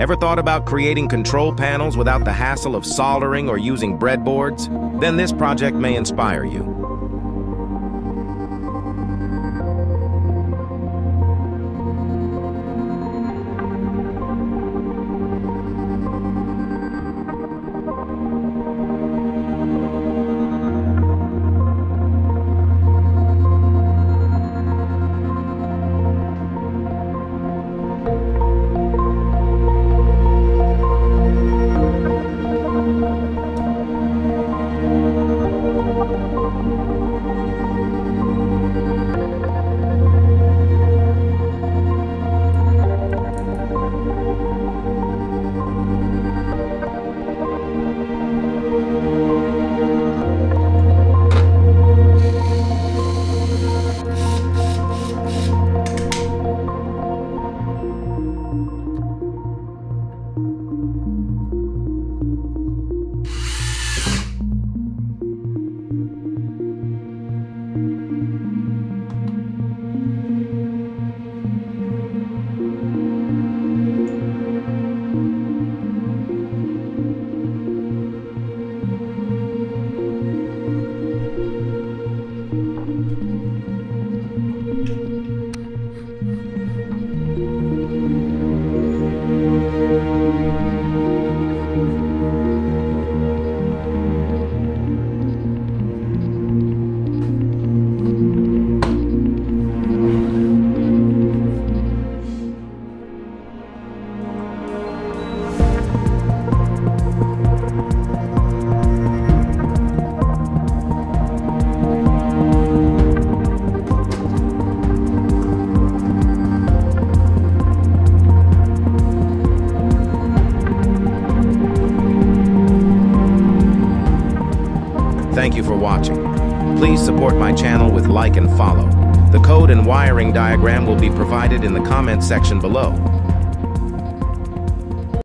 Ever thought about creating control panels without the hassle of soldering or using breadboards? Then this project may inspire you. Thank you for watching. Please support my channel with like and follow. The code and wiring diagram will be provided in the comment section below.